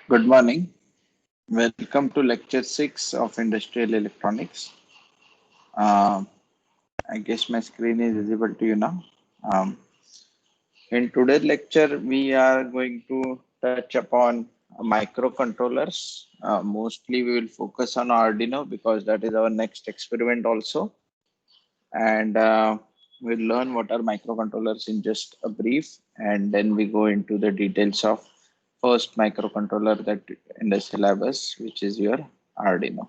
Good morning. Welcome to lecture 6 of Industrial Electronics. Uh, I guess my screen is visible to you now. Um, in today's lecture, we are going to touch upon microcontrollers. Mostly, we will focus on Arduino because that is our next experiment also. And we'll learn what are microcontrollers in just a brief. And then we go into the details of first microcontroller that in the syllabus, which is your Arduino.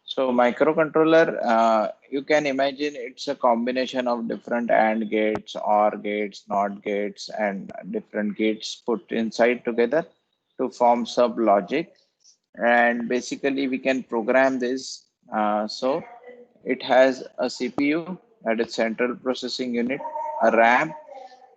So microcontroller, you can imagine it's a combination of different AND gates, OR gates, NOT gates, and different gates put inside together to form sub logic. And basically, we can program this. So it has a CPU, that is central processing unit, a RAM,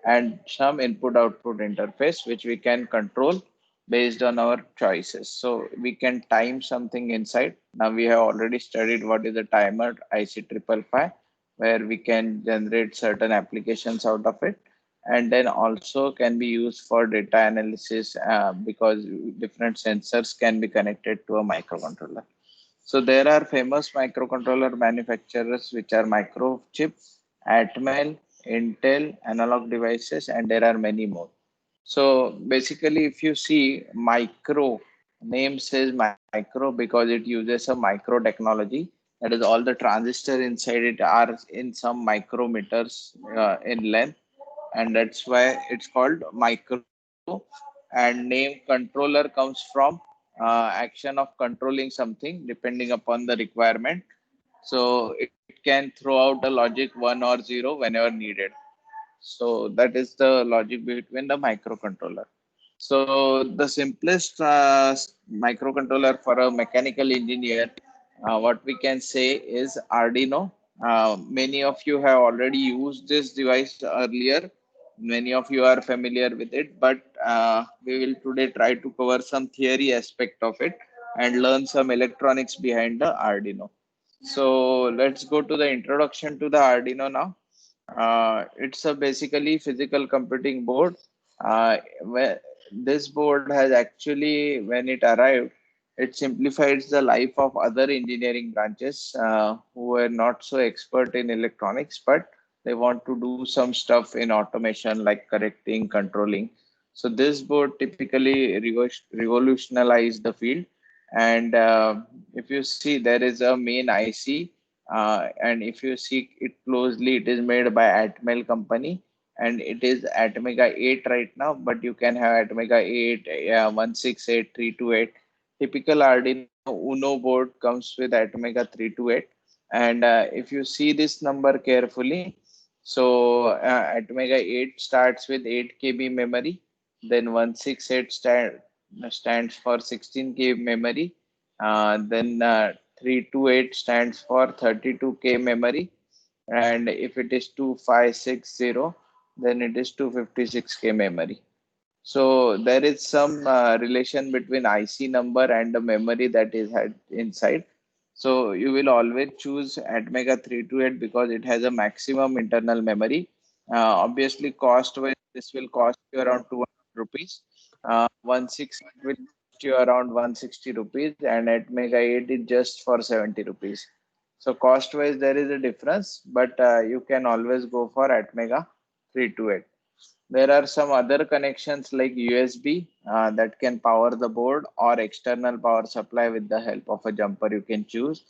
and some input output interface which we can control based on our choices. So we can time something inside. Now we have already studied what is a timer IC555, where we can generate certain applications out of it, and then also can be used for data analysis because different sensors can be connected to a microcontroller. So there are famous microcontroller manufacturers which are Microchip, Atmel, Intel, Analog Devices, and there are many more. So basically, if you see micro, name says micro because it uses a micro technology. That is, all the transistor inside it are in some micrometers in length, and that's why it's called micro. And name controller comes from action of controlling something depending upon the requirement. So it can throw out a logic 1 or 0 whenever needed. So that is the logic between the microcontroller. So the simplest microcontroller for a mechanical engineer, what we can say is Arduino. Many of you have already used this device earlier. Many of you are familiar with it, but we will today try to cover some theory aspect of it and learn some electronics behind the Arduino. So let's go to the introduction to the Arduino now. It's a basically physical computing board. Where this board has actually, when it arrived, it simplifies the life of other engineering branches who were not so expert in electronics, but they want to do some stuff in automation like correcting, controlling. So this board typically revolutionized the field. And if you see, there is a main IC, and if you see it closely, it is made by Atmel company, and it is Atmega 8 right now, but you can have Atmega 8, 168, 328. Typical Arduino Uno board comes with Atmega 328. And if you see this number carefully, so Atmega 8 starts with 8 KB memory, then 168 stands for 16 KB memory, then 328 stands for 32K memory, and if it is 2560, then it is 256K memory. So there is some relation between IC number and the memory that is had inside. So you will always choose Atmega 328 because it has a maximum internal memory. Obviously, cost wise, this will cost you around 200 rupees. 168 will cost you around 160 rupees, and Atmega 8 is just for 70 rupees. So cost wise, there is a difference, but you can always go for Atmega 328. There are some other connections like USB that can power the board, or external power supply with the help of a jumper you can choose.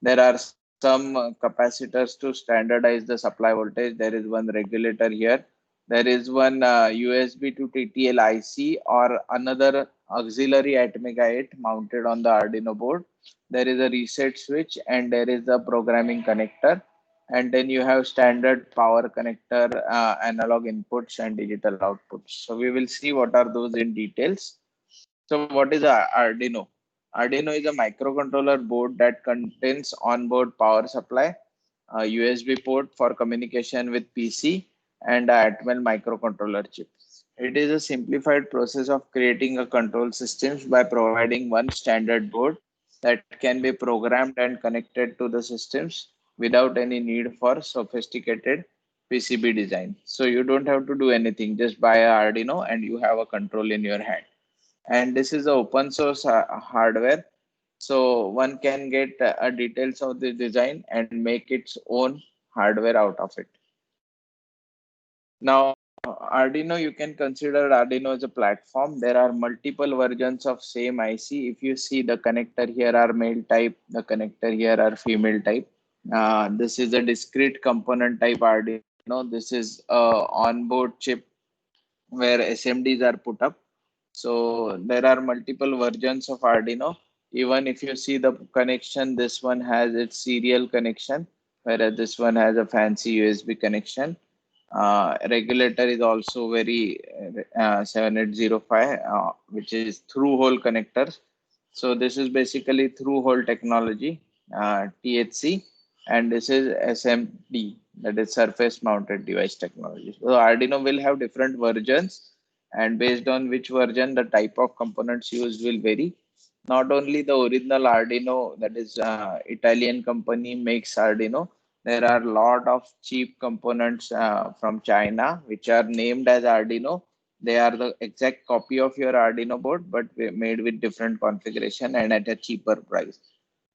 There are some capacitors to standardize the supply voltage. There is one regulator here. There is one USB to TTL IC or another auxiliary Atmega 8 mounted on the Arduino board. There is a reset switch and there is a programming connector, and then you have standard power connector, analog inputs and digital outputs. So we will see what are those in details. So what is Arduino? Arduino is a microcontroller board that contains onboard power supply, a USB port for communication with PC, and a Atmel microcontroller chip. It is a simplified process of creating a control systems by providing one standard board that can be programmed and connected to the systems without any need for sophisticated PCB design. So you don't have to do anything, just buy a Arduino and you have a control in your hand. and this is a open source hardware. So one can get details of the design and make its own hardware out of it. Now, Arduino, you can consider Arduino as a platform. There are multiple versions of same IC. If you see the connector here are male type, the connector here are female type. This is a discrete component type Arduino. This is a onboard chip where SMDs are put up. So there are multiple versions of Arduino. Even if you see the connection, this one has its serial connection, whereas this one has a fancy USB connection. Regulator is also very 7805, which is through hole connectors. So this is basically through hole technology, THC, and this is SMD, that is surface mounted device technology. So Arduino will have different versions, and based on which version, the type of components used will vary. Not only the original Arduino, that is Italian company makes Arduino, there are a lot of cheap components from China which are named as Arduino. They are the exact copy of your Arduino board, but made with different configuration and at a cheaper price.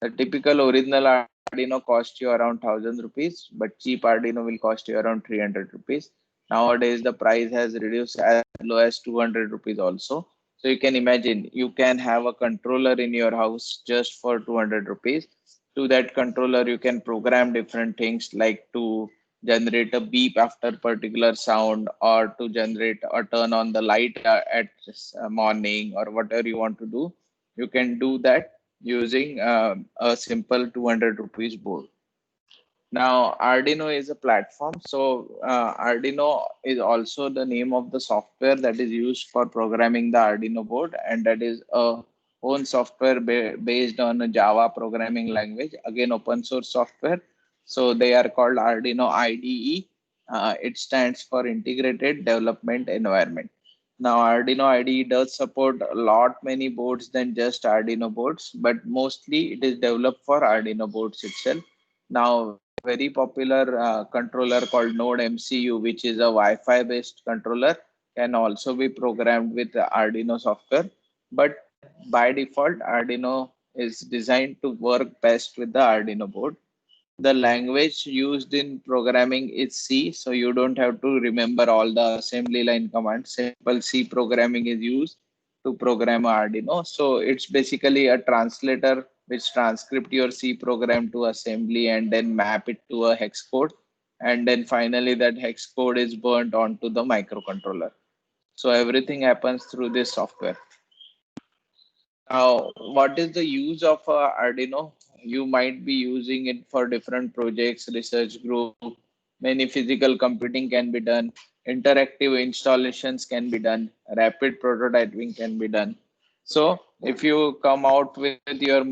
The typical original Arduino cost you around 1000 rupees, but cheap Arduino will cost you around 300 rupees. Nowadays, the price has reduced as low as 200 rupees also. So you can imagine you can have a controller in your house just for 200 rupees. To that controller, you can program different things like to generate a beep after particular sound, or to generate or turn on the light at morning, or whatever you want to do. You can do that using a simple 200 rupees board. Now, Arduino is a platform. So, Arduino is also the name of the software that is used for programming the Arduino board, and that is a own software based on a Java programming language, again, open source software. So, they are called Arduino IDE. It stands for Integrated Development Environment. Now, Arduino IDE does support a lot many boards than just Arduino boards, but mostly it is developed for Arduino boards itself. Now, very popular controller called Node MCU, which is a Wi-Fi based controller, can also be programmed with the Arduino software. But by default, Arduino is designed to work best with the Arduino board. The language used in programming is C, so you don't have to remember all the assembly line commands. Simple C programming is used to program Arduino. So it's basically a translator which transcript your C program to assembly and then map it to a hex code. And then finally that hex code is burnt onto the microcontroller. So everything happens through this software. Now, what is the use of Arduino? You might be using it for different projects, research group, many physical computing can be done, interactive installations can be done, rapid prototyping can be done. So, if you come out with your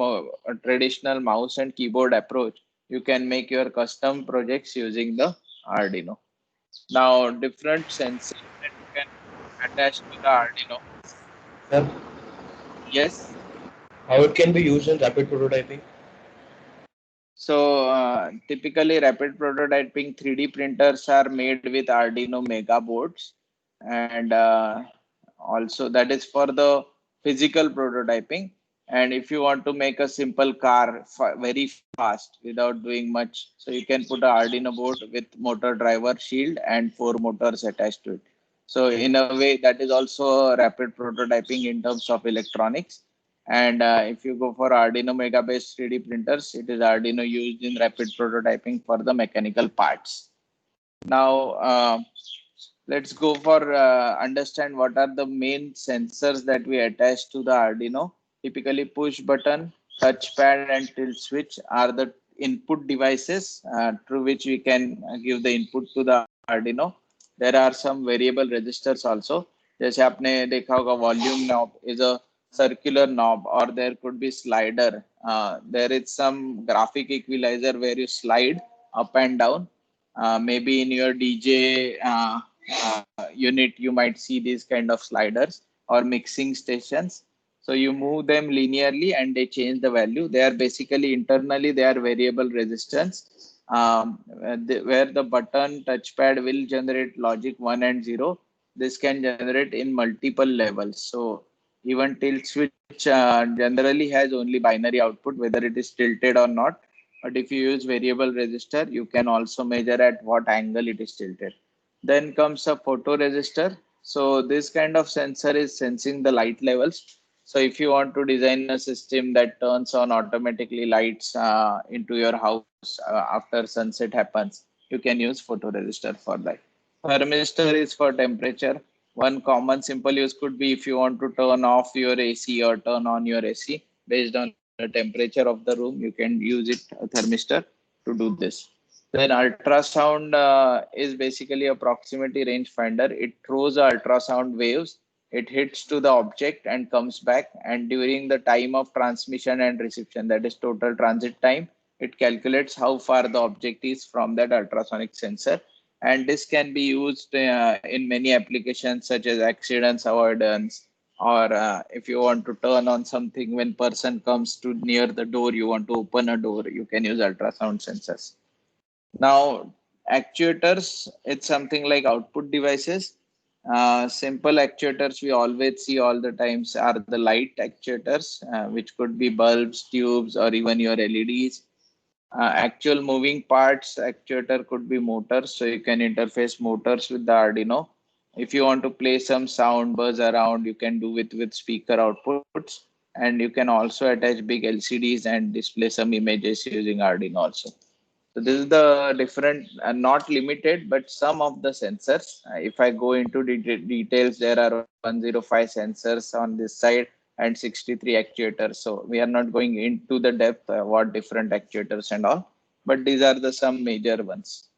traditional mouse and keyboard approach, you can make your custom projects using the Arduino. Now, different sensors that you can attach to the Arduino. Sir, Yes. how it can be used in rapid prototyping? So typically rapid prototyping 3D printers are made with Arduino Mega boards, and also that is for the physical prototyping. And if you want to make a simple car very fast without doing much, so you can put a Arduino board with motor driver shield and 4 motors attached to it. So in a way that is also a rapid prototyping in terms of electronics. And if you go for Arduino Mega based 3D printers, it is Arduino used in rapid prototyping for the mechanical parts. Now, let's go for understand what are the main sensors that we attach to the Arduino. Typically, push button, touchpad, and tilt switch are the input devices through which we can give the input to the Arduino. There are some variable registers also. जैसे आपने देखा होगा volume knob is a circular knob, or there could be slider. There is some graphic equalizer where you slide up and down. Maybe in your DJ unit, you might see these kind of sliders or mixing stations. So you move them linearly and they change the value. They are basically internally, they are variable resistance, where the button touchpad will generate logic 1 and 0. This can generate in multiple levels. So Even tilt switch generally has only binary output, whether it is tilted or not. But if you use variable resistor, you can also measure at what angle it is tilted. Then comes a photoresistor. So this kind of sensor is sensing the light levels. So if you want to design a system that turns on automatically lights into your house after sunset happens, you can use photoresistor for that. Thermistor is for temperature. One common simple use could be if you want to turn off your AC or turn on your AC based on the temperature of the room, you can use it a thermistor to do this. Then ultrasound is basically a proximity range finder. It throws ultrasound waves. It hits to the object and comes back. And during the time of transmission and reception, that is total transit time, it calculates how far the object is from that ultrasonic sensor. And this can be used in many applications such as accidents avoidance, or if you want to turn on something when person comes to near the door, you want to open a door, you can use ultrasound sensors. Now, actuators, it's something like output devices. Simple actuators we always see all the times are the light actuators, which could be bulbs, tubes, or even your LEDs. Actual moving parts actuator could be motors, so you can interface motors with the Arduino. If you want to play some sound buzz around, you can do it with speaker outputs, and you can also attach big LCDs and display some images using Arduino also. So this is the different, not limited, but some of the sensors. If I go into details, there are 105 sensors on this side and 63 actuators. So we are not going into the depth what different actuators and all, but these are the some major ones.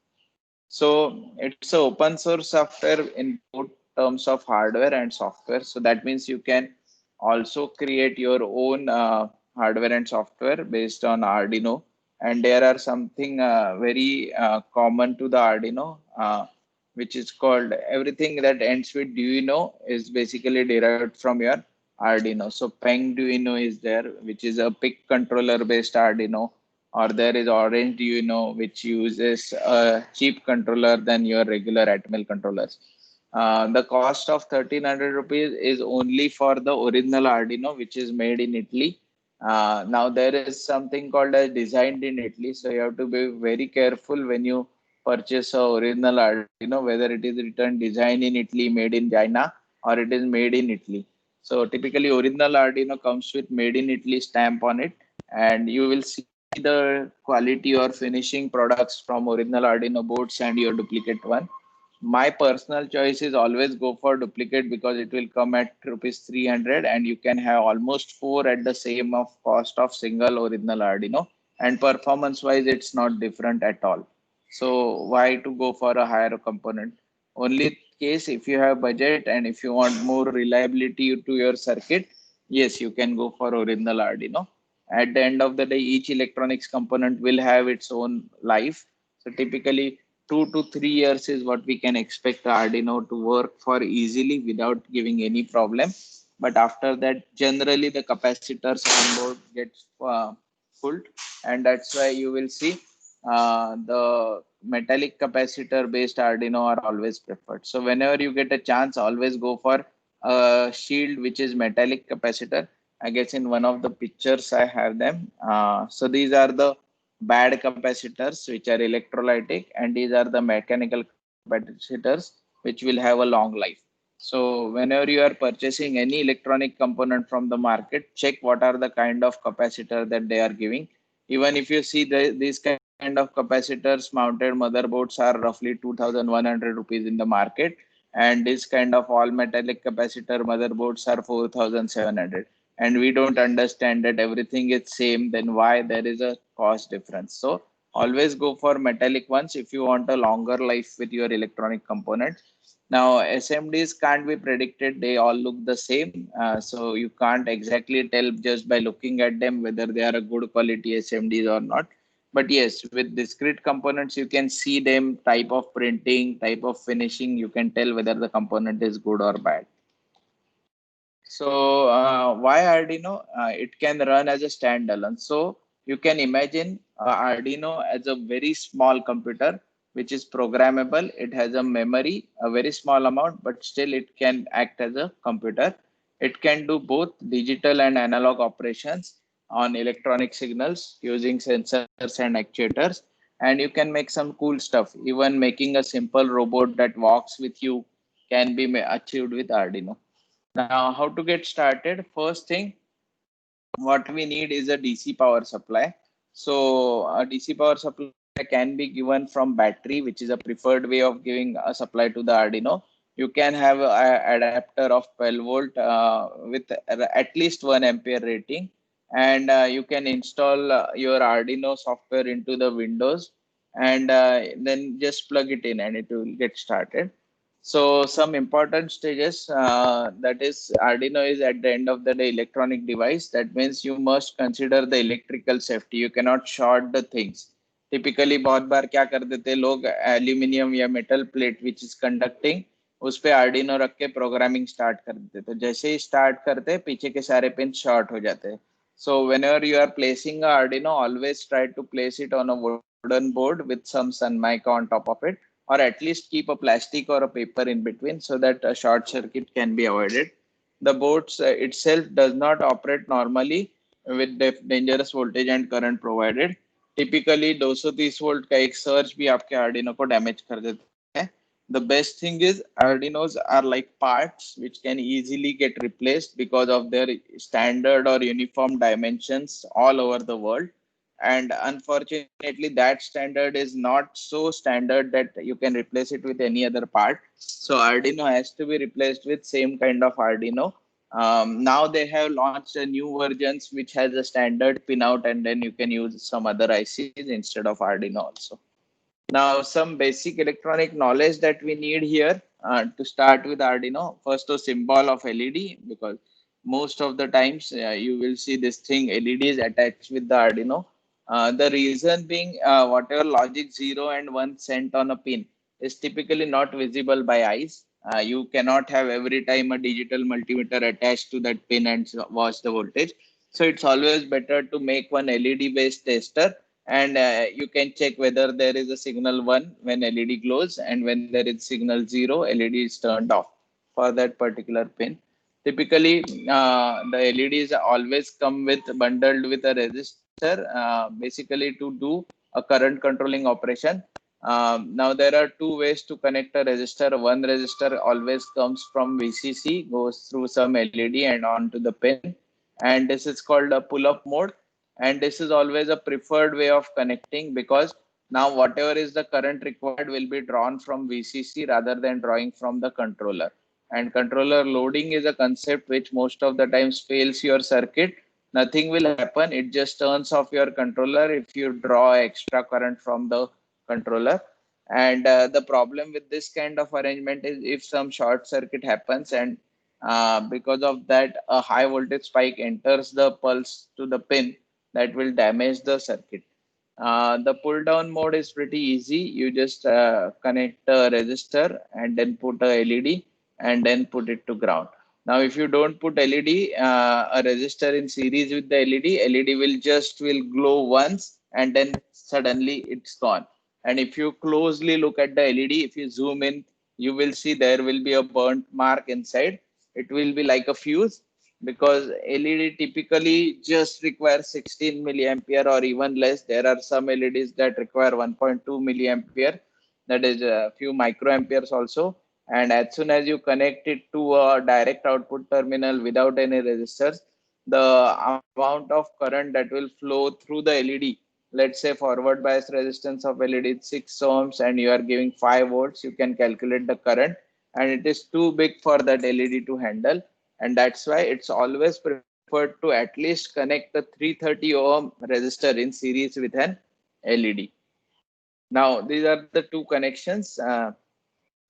So it's a open source software in both terms of hardware and software. So that means you can also create your own hardware and software based on Arduino. And there are something very common to the Arduino, which is called everything that ends with Duino is basically derived from your Arduino. So Peng is there, which is a PIC controller based Arduino, or there is Orange Duino, which uses a cheap controller than your regular Atmel controllers. The cost of 1300 rupees is only for the original Arduino, which is made in Italy. Now there is something called as designed in Italy, so you have to be very careful when you purchase a original Arduino, whether it is written design in Italy, made in China, or it is made in Italy. So typically, original Arduino comes with made in Italy stamp on it, and you will see the quality or finishing products from original Arduino boards and your duplicate one. My personal choice is always go for duplicate because it will come at rupees 300 and you can have almost four at the same of cost of single original Arduino, and performance wise it's not different at all. So why to go for a higher component? Only case if you have budget and if you want more reliability to your circuit, yes, you can go for original Arduino. At the end of the day, each electronics component will have its own life. So typically 2 to 3 years is what we can expect the Arduino to work for easily without giving any problem. But after that, generally the capacitors on board gets full, and that's why you will see the metallic capacitor based Arduino are always preferred. So whenever you get a chance, always go for a shield which is metallic capacitor. I guess in one of the pictures I have them. So these are the bad capacitors which are electrolytic, and these are the mechanical capacitors which will have a long life. So whenever you are purchasing any electronic component from the market, check what are the kind of capacitor that they are giving. Even if you see these kind of capacitors mounted motherboards are roughly 2100 rupees in the market, and this kind of all metallic capacitor motherboards are 4700, and we don't understand that everything is same, then why there is a cost difference? So always go for metallic ones if you want a longer life with your electronic component. Now SMDs can't be predicted, they all look the same, so you can't exactly tell just by looking at them whether they are a good quality SMDs or not. But yes, with discrete components you can see them, type of printing, type of finishing, you can tell whether the component is good or bad. So why Arduino? It can run as a standalone. So you can imagine Arduino as a very small computer which is programmable. It has a memory, a very small amount, but still it can act as a computer. It can do both digital and analog operations on electronic signals using sensors and actuators. And you can make some cool stuff. Even making a simple robot that walks with you can be achieved with Arduino. Now, how to get started? First thing, what we need is a DC power supply. So a DC power supply can be given from battery, which is a preferred way of giving a supply to the Arduino. You can have an adapter of 12 volt with at least 1 ampere rating, and you can install your Arduino software into the Windows, and then just plug it in and it will get started. So some important stages, that is Arduino is at the end of the day electronic device. That means you must consider the electrical safety. You cannot short the things. Typically बहुत बार क्या कर देते हैं लोग aluminium या metal plate which is conducting उस पे Arduino रख के प्रोग्रामिंग स्टार्ट कर देते, तो जैसे ही स्टार्ट करते पीछे के सारे पिन शॉर्ट हो जाते हैं. So whenever you are placing a Arduino, always try to place it on a wooden board with some sun mica on top of it, or at least keep a plastic or a paper in between so that a short circuit can be avoided. The board itself does not operate normally with dangerous voltage and current provided. Typically 230 volt का एक surge भी आपके Arduino को damage कर देता है. The best thing is Arduinos are like parts which can easily get replaced because of their standard or uniform dimensions all over the world. And unfortunately that standard is not so standard that you can replace it with any other part. So Arduino has to be replaced with same kind of Arduino. Now they have launched a new versions which has a standard pinout, and then you can use some other ICs instead of Arduino also. Now, some basic electronic knowledge that we need here to start with Arduino. First, a symbol of LED, because most of the times you will see this thing LED is attached with the Arduino. The reason being, whatever logic 0 and 1 sent on a pin is typically not visible by eyes. You cannot have every time a digital multimeter attached to that pin and watch the voltage. So it's always better to make one LED based tester, and you can check whether there is a signal 1 when LED glows, and when there is signal 0, LED is turned off for that particular pin. Typically, the LEDs always come with bundled with a resistor, basically to do a current controlling operation. Now there are two ways to connect a resistor. One resistor always comes from VCC, goes through some LED and onto the pin, and this is called a pull-up mode. And this is always a preferred way of connecting, because now whatever is the current required will be drawn from VCC rather than drawing from the controller. And controller loading is a concept which most of the times fails your circuit. Nothing will happen, it just turns off your controller if you draw extra current from the controller. And the problem with this kind of arrangement is if some short circuit happens, and because of that a high voltage spike enters the pulse to the pin, that will damage the circuit. The pull down mode is pretty easy. You just connect a resistor and then put a LED and then put it to ground. Now, if you don't put LED, a resistor in series with the LED will glow once and then suddenly it's gone. And if you closely look at the LED, if you zoom in, you will see there will be a burnt mark inside. It will be like a fuse, because LED typically just requires 16 milliampere or even less. There are some LEDs that require 1.2 milliampere, that is a few microamperes also. And as soon as you connect it to a direct output terminal without any resistors, the amount of current that will flow through the LED, let's say forward bias resistance of LED is 6 ohms and you are giving 5 volts, you can calculate the current, and it is too big for that LED to handle. And that's why it's always preferred to at least connect the 330 ohm resistor in series with an LED. Now, these are the two connections.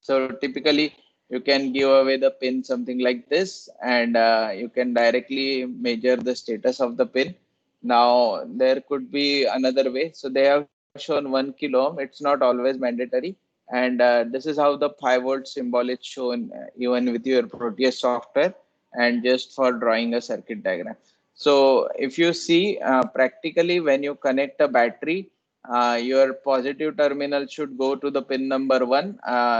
So typically, you can give away the pin something like this, and you can directly measure the status of the pin. Now, there could be another way. So they have shown 1 kilo ohm. It's not always mandatory. And this is how the 5 volt symbol is shown even with your Proteus software, and just for drawing a circuit diagram. So if you see practically when you connect a battery, your positive terminal should go to the pin number 1.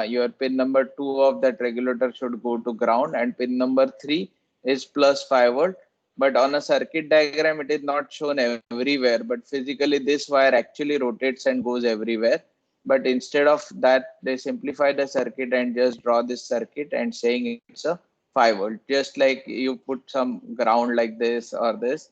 Your pin number 2 of that regulator should go to ground, and pin number 3 is plus 5 volt. But on a circuit diagram, it is not shown everywhere. But physically, this wire actually rotates and goes everywhere. But instead of that, they simplify the circuit and just draw this circuit and saying it's a 5 volt. Just like you put some ground like this or this.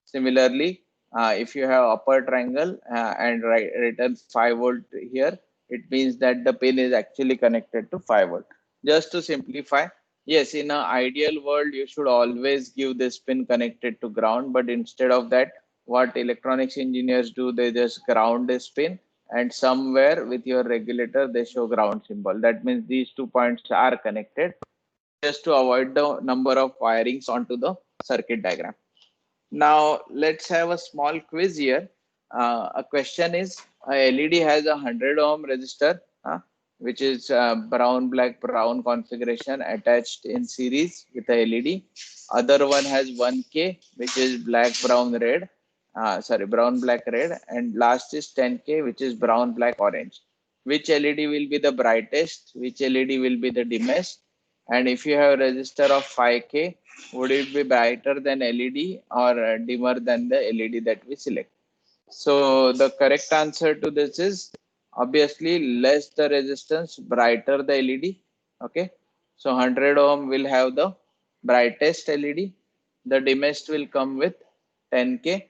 Similarly, if you have upper triangle and written 5 volt here, it means that the pin is actually connected to 5 volt. Just to simplify, yes, in an ideal world, you should always give this pin connected to ground, but instead of that, what electronics engineers do, they just ground this pin and somewhere with your regulator, they show ground symbol. That means these 2 points are connected just to avoid the number of wirings onto the circuit diagram. Now let's have a small quiz here. A question is a LED has a 100 ohm resistor, which is brown, black, brown configuration attached in series with a LED. Other one has 1K, which is black, brown, red. Sorry, brown, black, red. And last is 10K, which is brown, black, orange. Which LED will be the brightest? Which LED will be the dimmest? And if you have a resistor of 5K, would it be brighter than LED or dimmer than the LED that we select? So the correct answer to this is obviously less the resistance, brighter the LED. Okay. So 100 ohm will have the brightest LED. The dimmest will come with 10K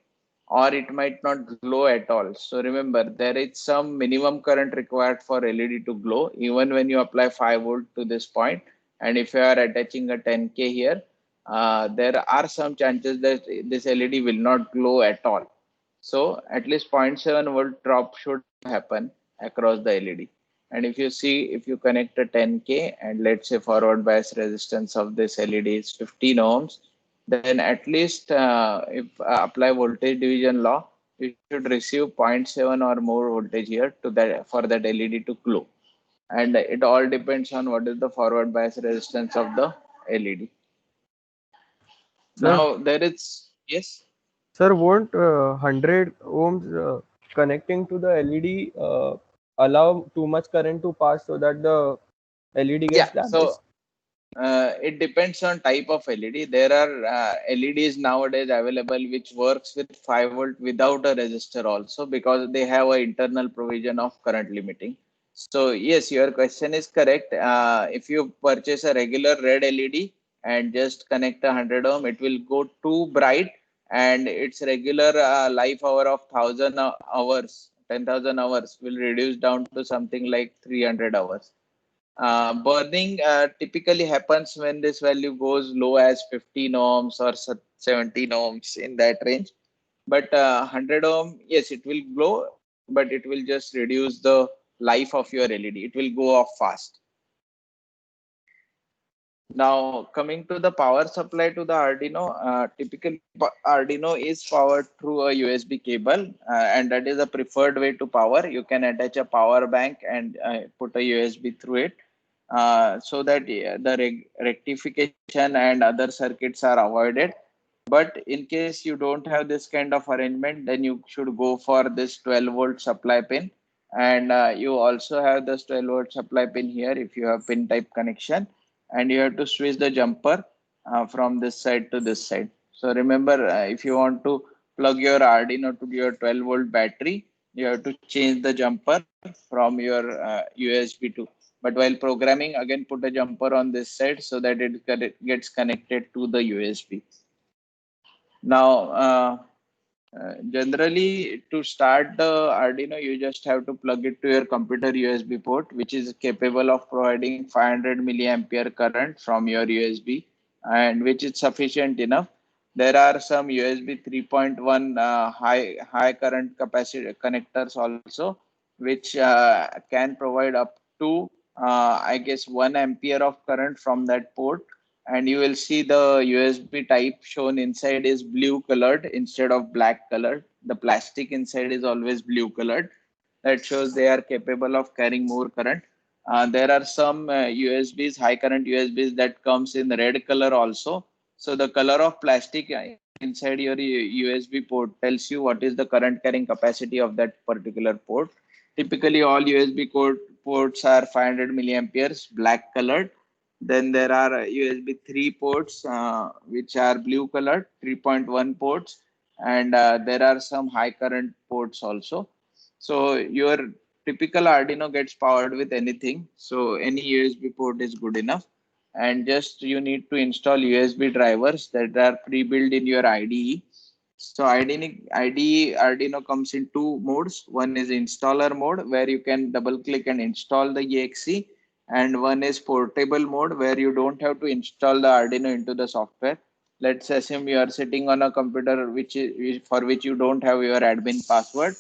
or it might not glow at all. So remember, there is some minimum current required for LED to glow even when you apply 5 volt to this point. And if you are attaching a 10K here, there are some chances that this LED will not glow at all. So at least 0.7 volt drop should happen across the LED. And if you see, if you connect a 10K and let's say forward bias resistance of this LED is 15 ohms, then at least if apply voltage division law, you should receive 0.7 or more voltage here to that for that LED to glow. And it all depends on what is the forward bias resistance of the LED. Sir, Now there is, yes. sir, won't 100 ohms connecting to the LED allow too much current to pass so that the LED Yeah, gets damaged? so it depends on type of LED. There are LEDs nowadays available which works with 5 volt without a resistor also because they have an internal provision of current limiting. So yes, your question is correct. If you purchase a regular red LED and just connect a 100 ohm, it will go too bright and its regular life hour of 1,000 hours, 10,000 hours will reduce down to something like 300 hours. Burning typically happens when this value goes low as 15 ohms or 17 ohms in that range. But 100 ohm, yes, it will glow, but it will just reduce the life of your LED. It will go off fast. Now, coming to the power supply to the Arduino, typically Arduino is powered through a USB cable, and that is a preferred way to power. You can attach a power bank and put a USB through it, so that the rectification and other circuits are avoided. But in case you don't have this kind of arrangement, then you should go for this 12 volt supply pin. And you also have this 12 volt supply pin here if you have pin type connection. And you have to switch the jumper from this side to this side. So remember, if you want to plug your Arduino to your 12 volt battery, you have to change the jumper from your USB to. But while programming, again put a jumper on this side so that it gets connected to the USB. Now, generally, to start the Arduino, you just have to plug it to your computer USB port, which is capable of providing 500 milliampere current from your USB, and which is sufficient enough. There are some USB 3.1 high current capacity connectors also, which can provide up to I guess 1 ampere of current from that port, and you will see the USB type shown inside is blue colored instead of black colored. The plastic inside is always blue colored. That shows they are capable of carrying more current. There are some USBs, high current USBs that comes in red color also. So the color of plastic inside your USB port tells you what is the current carrying capacity of that particular port. Typically all USB ports are 500 milliamperes, black colored, Then there are USB 3 ports, which are blue colored, 3.1 ports, and there are some high current ports also. So your typical Arduino gets powered with anything. So any USB port is good enough. And just you need to install USB drivers that are pre-built in your IDE. So IDE Arduino comes in two modes. One is installer mode where you can double click and install the exe, and one is portable mode where you don't have to install the Arduino into the software. Let's assume you are sitting on a computer for which you don't have your admin password.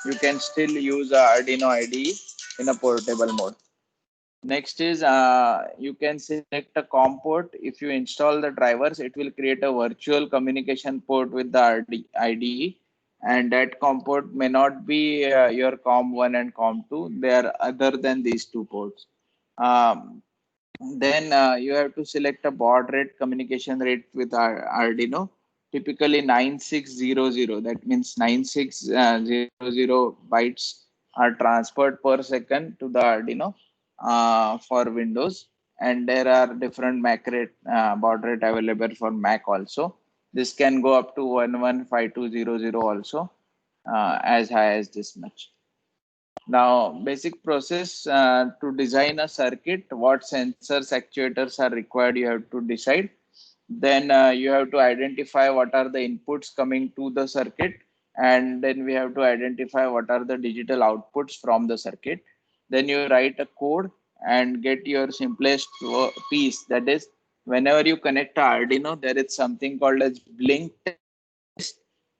You can still use a Arduino IDE in a portable mode. Next is you can select a COM port. If you install the drivers, it will create a virtual communication port with the IDE, and that COM port may not be your COM1 and COM2. They are other than these two ports. Then you have to select a baud rate, communication rate with Arduino, typically 9600. That means 9600 bytes are transferred per second to the Arduino for Windows. And there are different Mac rate, baud rate available for Mac also. This can go up to 115200 also, as high as this much. Now, basic process to design a circuit, what sensors, actuators are required, you have to decide. Then you have to identify what are the inputs coming to the circuit, and then we have to identify what are the digital outputs from the circuit. Then you write a code and get your simplest piece. That is, whenever you connect to Arduino, there is something called as blink test.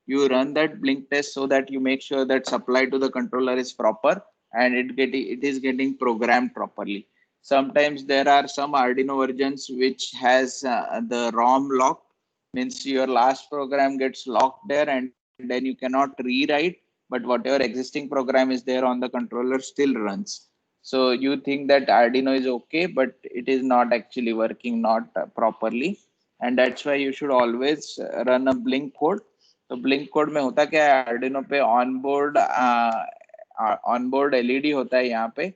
You run that blink test so that you make sure that supply to the controller is proper and it is getting programmed properly. Sometimes there are some Arduino versions which has the ROM lock, means your last program gets locked there and then you cannot rewrite, but whatever existing program is there on the controller still runs. So you think that Arduino is okay, but it is not actually working not properly, and that's why you should always run a blink code. तो blink code में होता क्या है, Arduino पे onboard LED होता है यहाँ पे,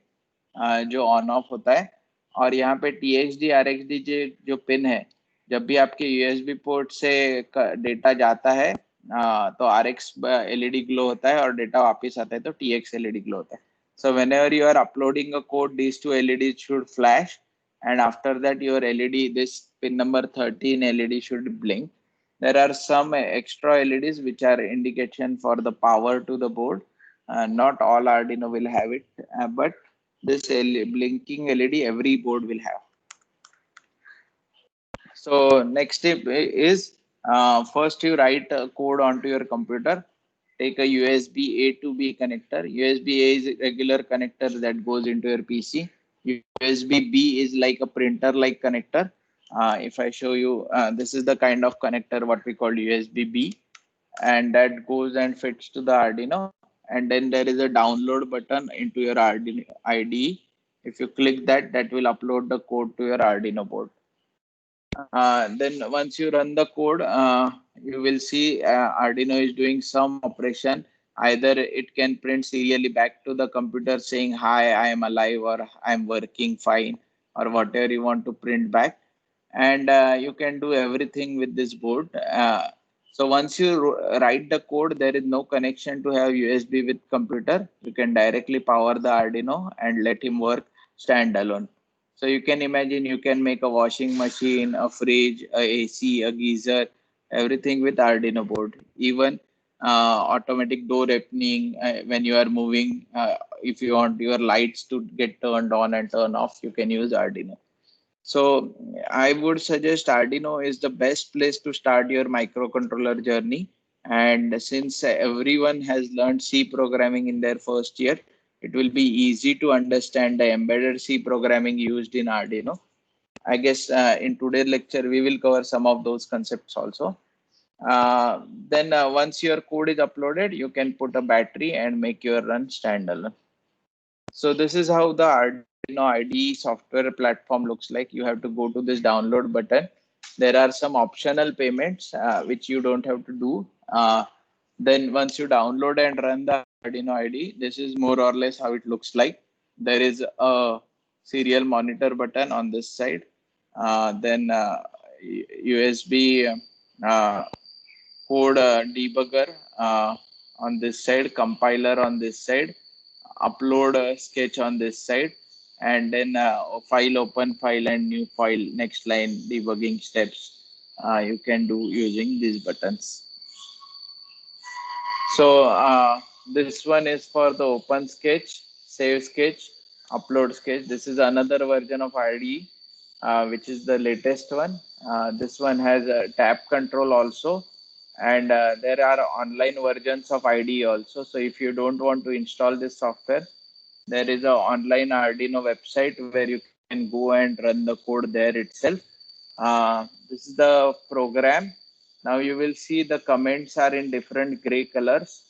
जो ऑन ऑफ होता है, और यहाँ पे TXD RXD जो पिन है, जब भी आपके यूएसबी पोर्ट से डेटा जाता है तो RX एलईडी ग्लो होता है और डेटा वापस आता है तो TX एलईडी ग्लो होता है. So whenever you are uploading a code, these two LEDs should flash, and after that your LED, this pin number 13 LED should blink. There are some extra LEDs which are indication for the power to the board. Not all Arduino will have it, but this blinking LED every board will have. So next step is first you write a code onto your computer. Take a USB A to B connector. USB A is a regular connector that goes into your PC. USB B is like a printer like connector. If I show you, this is the kind of connector what we call USB B, and that goes and fits to the Arduino. And then there is a download button into your Arduino IDE. If you click that, that will upload the code to your Arduino board. Then once you run the code, you will see Arduino is doing some operation. Either it can print serially back to the computer saying, hi, I am alive, or I'm working fine, or whatever you want to print back. And you can do everything with this board. So once you write the code, there is no connection to have USB with computer. You can directly power the Arduino and let him work standalone. So you can imagine you can make a washing machine, a fridge, a AC, a geyser, everything with Arduino board. Even automatic door opening when you are moving. If you want your lights to get turned on and turn off, you can use Arduino. So I would suggest Arduino is the best place to start your microcontroller journey. And since everyone has learned C programming in their first year, it will be easy to understand the embedded C programming used in Arduino. I guess in today's lecture, we will cover some of those concepts also. Then once your code is uploaded, you can put a battery and make your run standalone. So this is how the Arduino IDE software platform looks like. You have to go to this download button. There are some optional payments which you don't have to do. Then once you download and run the Arduino IDE, this is more or less how it looks like. There is a serial monitor button on this side. then USB uh, code debugger on this side, compiler on this side, upload a sketch on this side, and then file, open file, and new file, next line debugging steps you can do using these buttons. So this one is for the open sketch, save sketch, upload sketch. This is another version of IDE, which is the latest one. This one has a tab control also, and there are online versions of IDE also. So if you don't want to install this software, there is a online Arduino website where you can go and run the code there itself. This is the program. Now you will see the comments are in different gray colors.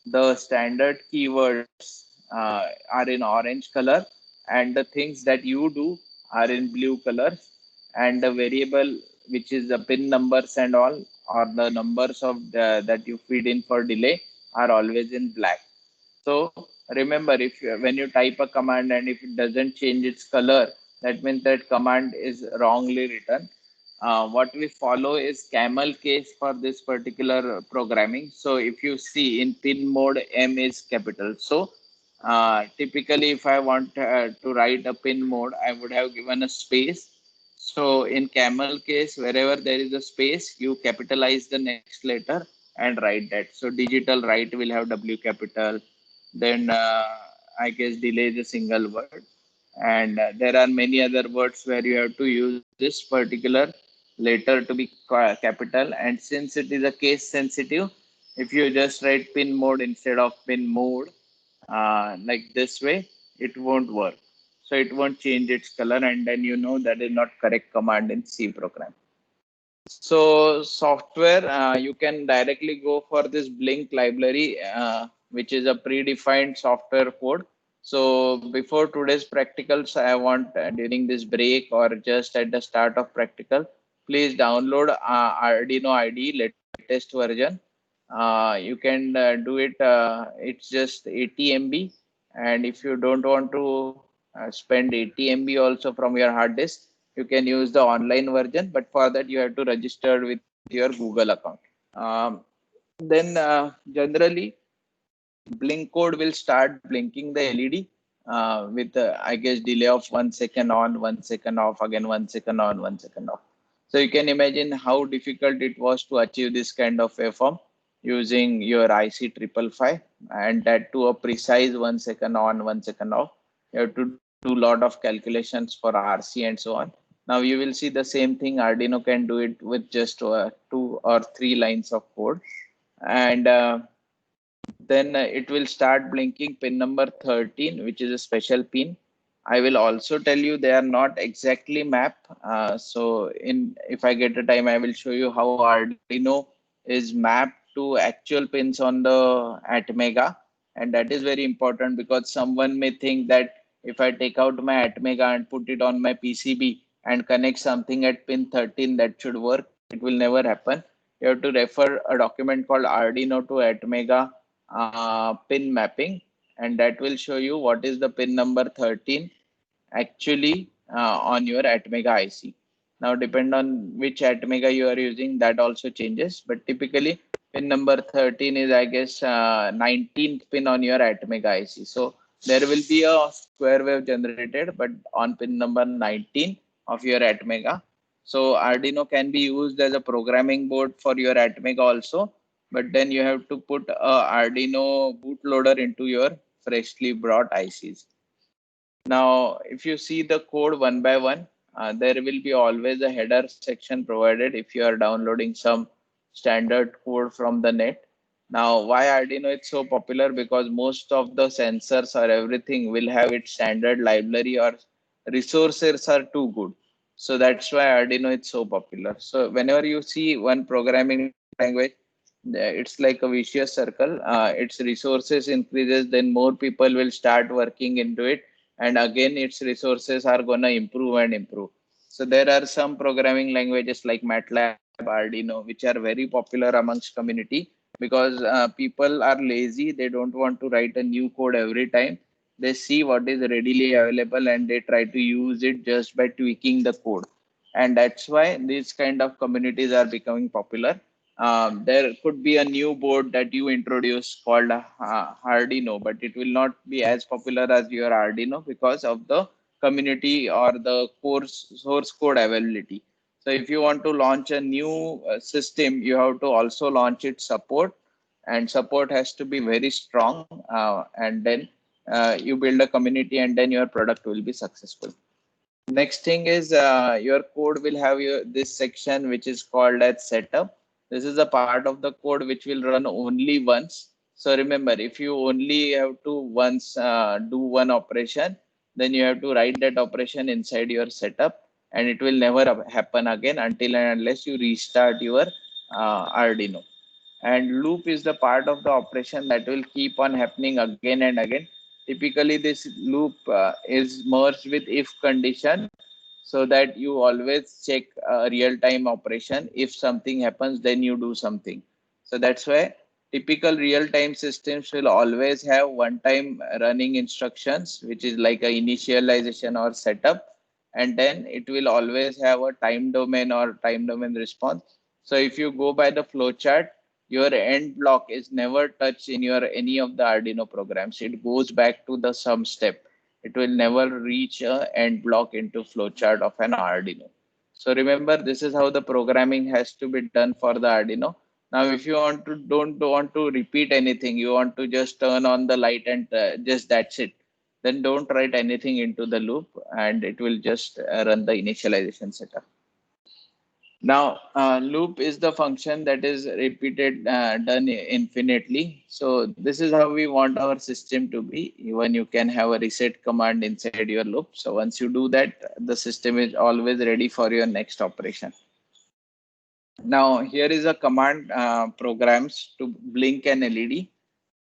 The standard keywords are in orange color, and the things that you do are in blue colors, and the variable, which is the pin numbers and all, or the numbers of that you feed in for delay, are always in black. So remember, if you, when you type a command and if it doesn't change its color, that means that command is wrongly written. What we follow is camel case for this particular programming. So if you see in pin mode, M is capital. So typically, if I want to write a pin mode, I would have given a space. So in camel case, wherever there is a space, you capitalize the next letter and write that. So digital write will have W capital. Then I guess delay is a single word. And there are many other words where you have to use this particular letter to be capital. And since it is a case sensitive, if you just write pin mode instead of pin mode, like this way, it won't work. So it won't change its color, and then you know that is not correct command in C program. So software, you can directly go for this Blink library, which is a predefined software code. So before today's practicals, I want during this break or just at the start of practical, please download Arduino IDE latest version. You can do it. It's just 80 MB, and if you don't want to spend 80 MB also from your hard disk, you can use the online version, but for that you have to register with your Google account. Then generally blink code will start blinking the LED with I guess delay of 1 second on, 1 second off, again 1 second on, 1 second off. So you can imagine how difficult it was to achieve this kind of waveform using your IC 555, and that to a precise 1 second on, 1 second off. You have to do a lot of calculations for RC and so on. Now you will see the same thing. Arduino can do it with just 2 or 3 lines of code, and then it will start blinking pin number 13, which is a special pin. I will also tell you they are not exactly mapped. So if I get a time, I will show you how Arduino is mapped to actual pins on the Atmega. And that is very important because someone may think that if I take out my Atmega and put it on my PCB and connect something at pin 13, that should work. It will never happen. You have to refer a document called Arduino to Atmega pin mapping, and that will show you what is the pin number 13 actually on your Atmega IC. Now depend on which Atmega you are using, that also changes, but typically pin number 13 is I guess 19th pin on your Atmega IC. So there will be a square wave generated, but on pin number 19 of your Atmega. So Arduino can be used as a programming board for your Atmega also, but then you have to put a Arduino bootloader into your freshly brought ICs. Now, if you see the code one by one, there will be always a header section provided if you are downloading some standard code from the net. Now, why Arduino is so popular? Because most of the sensors or everything will have its standard library, or resources are too good. So that's why Arduino is so popular. So whenever you see one programming language, it's like a vicious circle. Its resources increases, then more people will start working into it, and again its resources are going to improve and improve. So there are some programming languages like MATLAB, Arduino, which are very popular amongst community because people are lazy. They don't want to write a new code every time. They see what is readily available and they try to use it just by tweaking the code. and that's why these kind of communities are becoming popular. There could be a new board that you introduce called Arduino, but it will not be as popular as your Arduino because of the community or the course source code availability. So if you want to launch a new system, you have to also launch its support, and support has to be very strong. And then you build a community, and then your product will be successful. Next thing is your code will have this section which is called as setup. This is a part of the code which will run only once. So remember, if you only have to once do one operation, then you have to write that operation inside your setup, and it will never happen again until and unless you restart your Arduino. And loop is the part of the operation that will keep on happening again and again. Typically this loop is merged with if condition, so that you always check a real-time operation. If something happens, then you do something. So that's why typical real-time systems will always have one-time running instructions, which is like a initialization or setup, and then it will always have a time domain or time domain response. So if you go by the flowchart, your end block is never touched in your any of the Arduino programs. It goes back to the sum step. It will never reach a end block into flowchart of an Arduino. So remember, this is how the programming has to be done for the Arduino. Now, if you want to don't want to repeat anything, you want to just turn on the light and just that's it. Then don't write anything into the loop, and it will just run the initialization setup. Now, loop is the function that is repeated, done infinitely. So this is how we want our system to be. Even you can have a reset command inside your loop. So once you do that, the system is always ready for your next operation. Now, here is a command programs to blink an LED.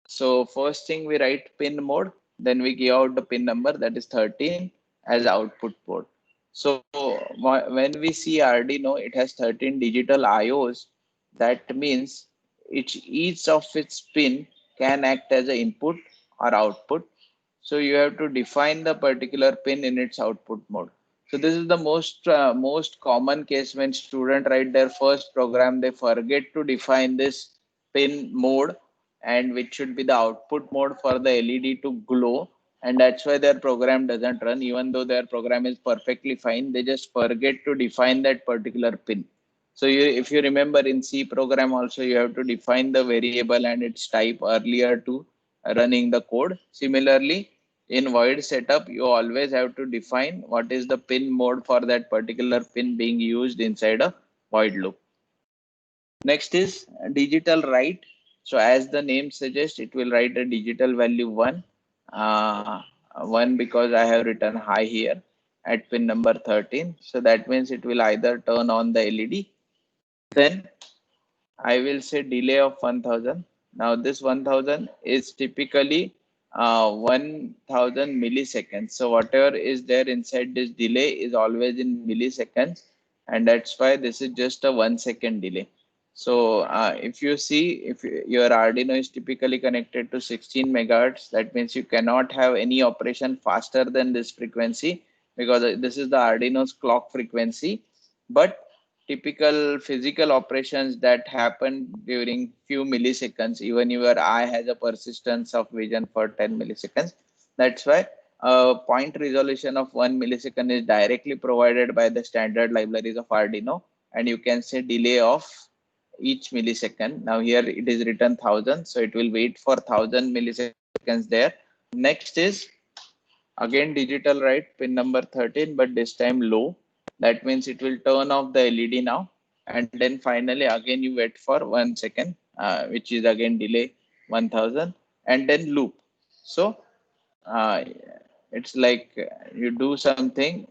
So first thing we write pin mode, then we give out the pin number, that is 13 as output port. So when we see Arduino, it has 13 digital IOs. That means each of its pin can act as an input or output. So you have to define the particular pin in its output mode. So this is the most common case when student write their first program, they forget to define this pin mode, and which should be the output mode for the LED to glow, and that's why their program doesn't run. Even though their program is perfectly fine, they just forget to define that particular pin. So if you remember in C program also, you have to define the variable and its type earlier to running the code. Similarly, in void setup, you always have to define what is the pin mode for that particular pin being used inside a void loop. Next is digital write. So as the name suggests, it will write a digital value 1. 1 because I have written high here at pin number 13. So that means it will either turn on the LED. Then I will say delay of 1000. Now this 1000 is typically 1000 milliseconds. So whatever is there inside this delay is always in milliseconds, and that's why this is just a 1 second delay. So if you see, if your Arduino is typically connected to 16 megahertz, that means you cannot have any operation faster than this frequency, because this is the Arduino's clock frequency. But typical physical operations that happen during few milliseconds, even your eye has a persistence of vision for 10 milliseconds. That's why point resolution of 1 millisecond is directly provided by the standard libraries of Arduino, and you can say delay of each millisecond. Now here it is written 1000, so it will wait for 1000 milliseconds there. Next is again digital write pin number 13, but this time low. That means it will turn off the LED now, and then finally again you wait for 1 second, which is again delay 1000, and then loop. So uh, it's like you do something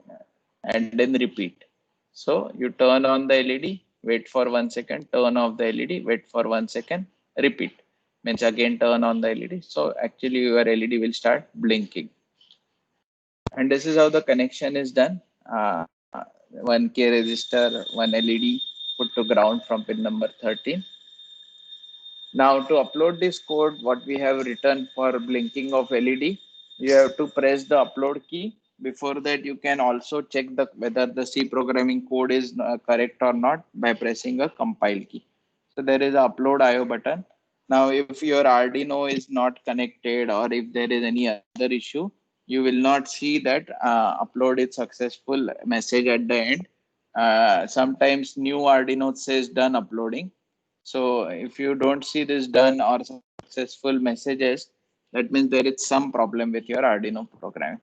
and then repeat. So you turn on the LED, wait for 1 second, turn off the LED, wait for 1 second, repeat. Means again turn on the LED. So actually your LED will start blinking. And this is how the connection is done. 1K resistor, one LED put to ground from pin number 13. Now to upload this code, what we have written for blinking of LED, you have to press the upload key. before that you can also check whether the C programming code is correct or not by pressing a compile key. So there is a upload IO button. Now, if your Arduino is not connected or if there is any other issue, you will not see that upload is successful message at the end. Sometimes new Arduino says done uploading. So if you don't see this done or successful messages, that means there is some problem with your Arduino program.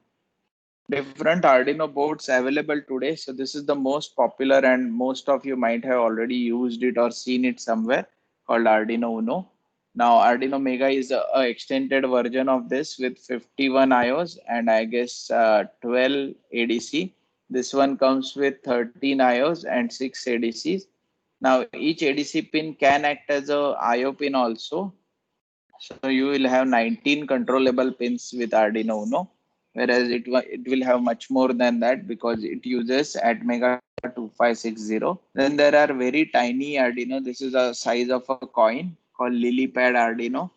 Different Arduino boards available today. So this is the most popular and most of you might have already used it or seen it somewhere, called Arduino Uno. Now Arduino Mega is a extended version of this with 51 IOs and I guess 12 ADC. This one comes with 13 IOs and 6 ADCs. Now each ADC pin can act as a IO pin also. So you will have 19 controllable pins with Arduino Uno, whereas it will have much more than that because it uses Atmega 2560. Then there are very tiny Arduino. This is a size of a coin called LilyPad Arduino.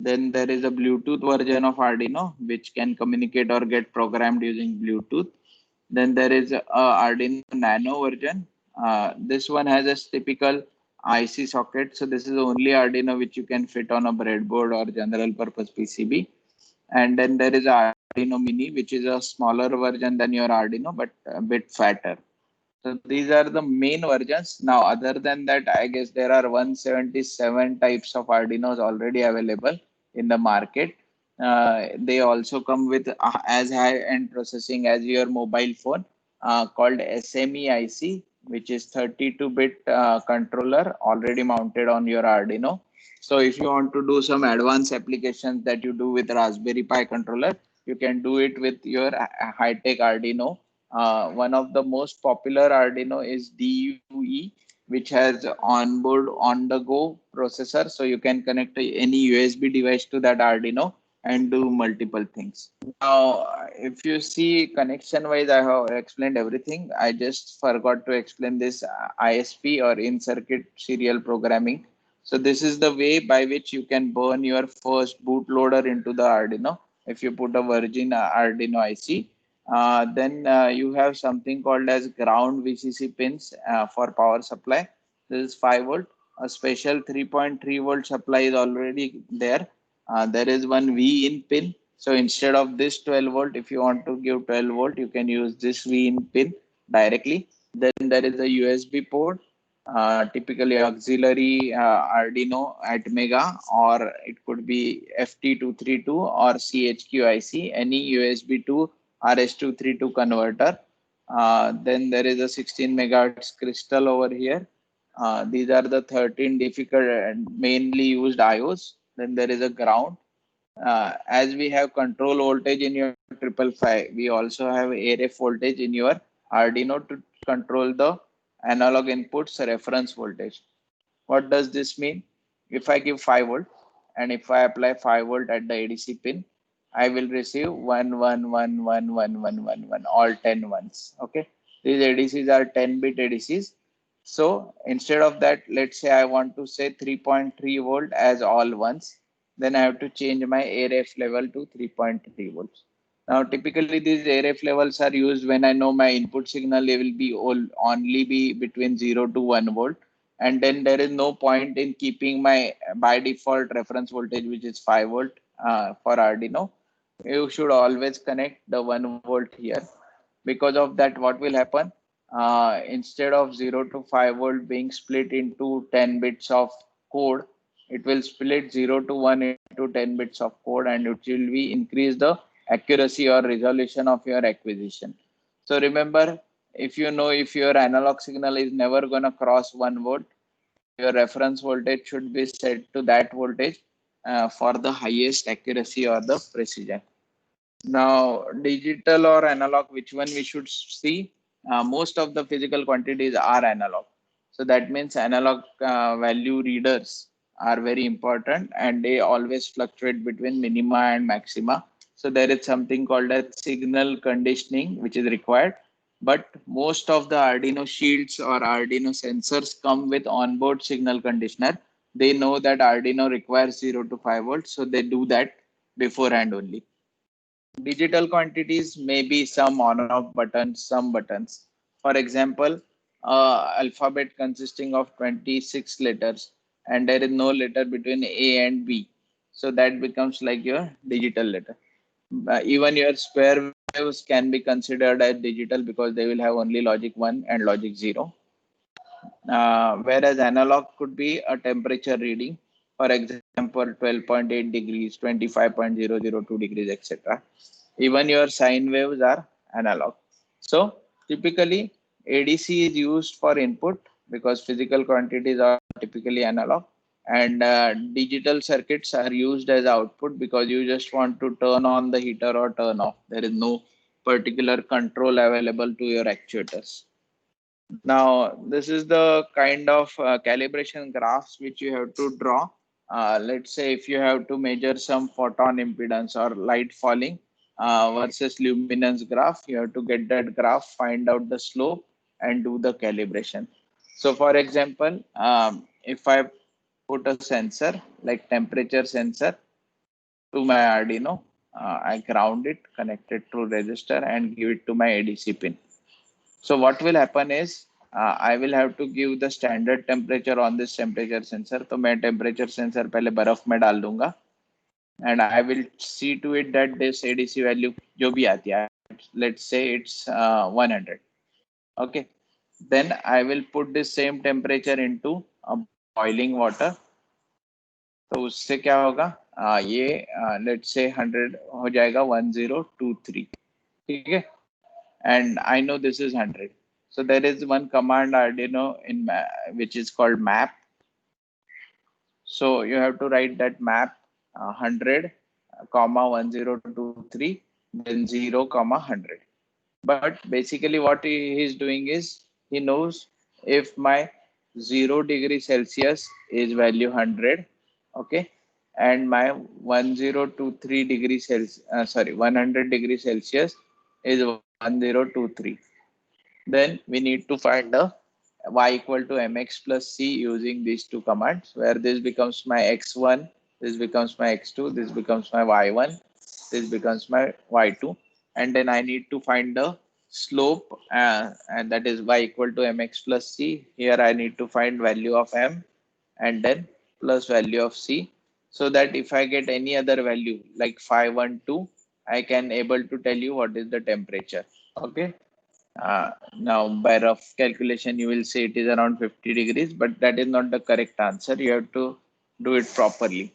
Then there is a Bluetooth version of Arduino which can communicate or get programmed using Bluetooth. Then there is a Arduino Nano version. This one has a typical IC socket. So this is the only Arduino which you can fit on a breadboard or general purpose PCB. And then there is Arduino Mini, which is a smaller version than your Arduino, but a bit fatter. So these are the main versions. Now, other than that, I guess there are 177 types of Arduinos already available in the market. They also come with as high-end processing as your mobile phone called SMEIC, which is 32-bit controller already mounted on your Arduino. So if you want to do some advanced applications that you do with Raspberry Pi controller, you can do it with your high-tech Arduino. One of the most popular Arduino is DUE, which has onboard on-the-go processor. So you can connect any USB device to that Arduino and do multiple things. Now, if you see connection-wise, I have explained everything. I just forgot to explain this ISP or in-circuit serial programming. So this is the way by which you can burn your first bootloader into the Arduino. If you put a Virgin Arduino IC, then you have something called as ground VCC pins for power supply. This is 5 volt. A special 3.3 volt supply is already there. There is one V in pin. So instead of this 12 volt, if you want to give 12 volt, you can use this V in pin directly. Then there is a USB port, typically auxiliary Arduino Atmega, or it could be FT232 or CHQIC, any USB to RS232 converter. Then there is a 16 megahertz crystal over here. These are the 13 difficult and mainly used IOs. Then there is a ground. As we have control voltage in your 555, we also have ARF voltage in your Arduino to control the analog inputs reference voltage. What does this mean? If I give 5 volt and if I apply 5 volt at the ADC pin, I will receive 1, 1, 1, 1, 1, 1, 1, 1, all 10 ones. Okay. These ADCs are 10-bit ADCs. So instead of that, let's say I want to say 3.3 volt as all ones, then I have to change my ARF level to 3.3 volts. Now, typically these ARF levels are used when I know my input signal will be only be between 0 to 1 volt. And then there is no point in keeping my by default reference voltage, which is 5 volt for Arduino. You should always connect the 1 volt here. Because of that, what will happen? Instead of 0 to 5 volt being split into 10 bits of code, it will split 0 to 1 into 10 bits of code, and it will be increase the accuracy or resolution of your acquisition. So remember, if you know if your analog signal is never going to cross 1 volt, your reference voltage should be set to that voltage for the highest accuracy or the precision. Now, digital or analog, which one we should see? Most of the physical quantities are analog. So that means analog value readers are very important and they always fluctuate between minima and maxima. So there is something called as signal conditioning, which is required. But most of the Arduino shields or Arduino sensors come with onboard signal conditioner. They know that Arduino requires 0 to 5 volts, so they do that beforehand only. Digital quantities may be some on-off buttons, some buttons. For example, alphabet consisting of 26 letters, and there is no letter between A and B. So that becomes like your digital letter. Even your square waves can be considered as digital because they will have only logic 1 and logic 0. Whereas analog could be a temperature reading, for example, 12.8 degrees, 25.002 degrees, etc. Even your sine waves are analog. So typically ADC is used for input because physical quantities are typically analog, and digital circuits are used as output because you just want to turn on the heater or turn off. There is no particular control available to your actuators. Now, this is the kind of calibration graphs which you have to draw. Let's say if you have to measure some photon impedance or light falling versus luminance graph, you have to get that graph, find out the slope, and do the calibration. So, for example, if I put a sensor like temperature sensor to my Arduino, I ground it, connect it to resistor, and give it to my ADC pin. So what will happen is I will have to give the standard temperature on this temperature sensor. तो मैं temperature sensor पहले बर्फ में डाल दूंगा, and I will see to it that this ADC value जो भी आती है, let's say it's 100. Okay, then I will put this same temperature into a boiling water. तो उससे क्या होगा, ये let's say 100 हो जाएगा 1023. ठीक है, and I know this is 100. So there is one command Arduino in which is called map. So you have to write that map 100, comma 1023, then 0, comma 100. But basically what he is doing is he knows if my 0 degree Celsius is value 100, okay, and my 1023 degree Celsius, 100 degree Celsius is 1023. Then we need to find a y equal to mx plus c using these two commands, where this becomes my x1, this becomes my x2, this becomes my y1, this becomes my y2, and then I need to find the slope, and that is y equal to mx plus c. Here I need to find value of m and then plus value of c, so that if I get any other value like 512, I can able to tell you what is the temperature. Okay. Now, by rough calculation, you will say it is around 50 degrees, but that is not the correct answer. You have to do it properly.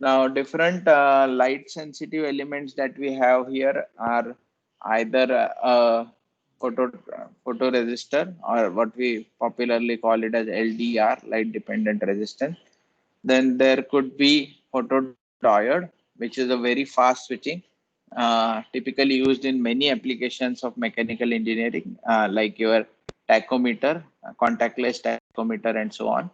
Now, different light sensitive elements that we have here are either a photoresistor, or what we popularly call it as LDR, light dependent resistance. Then there could be photodiode, which is a very fast switching, typically used in many applications of mechanical engineering, like your tachometer, contactless tachometer, and so on.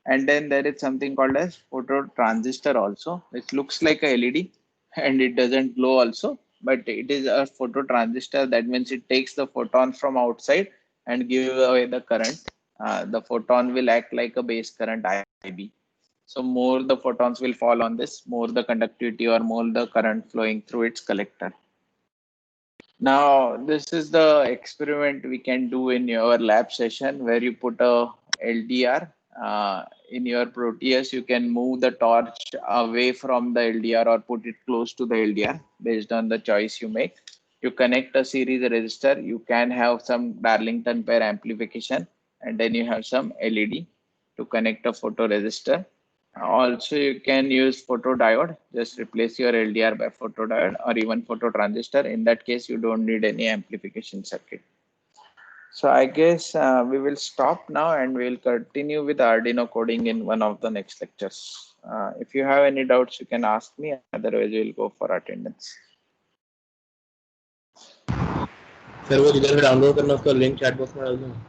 And then there is something called as phototransistor also, which looks like a LED and it doesn't glow also, but it is a phototransistor. That means it takes the photon from outside and gives away the current. The photon will act like a base current IB. So more the photons will fall on this, more the conductivity or more the current flowing through its collector. Now, this is the experiment we can do in your lab session, where you put a LDR in your Proteus. You can move the torch away from the LDR or put it close to the LDR based on the choice you make. You connect a series resistor. You can have some Darlington pair amplification, and then you have some LED to connect a photoresistor. Also, you can use photodiode. Just replace your LDR by photodiode or even phototransistor. In that case, you don't need any amplification circuit. So I guess we will stop now and we'll continue with Arduino coding in one of the next lectures. If you have any doubts, you can ask me. Otherwise, we'll go for attendance. Sir वो जिधर से download करना उसका link chat box में डाल दूँ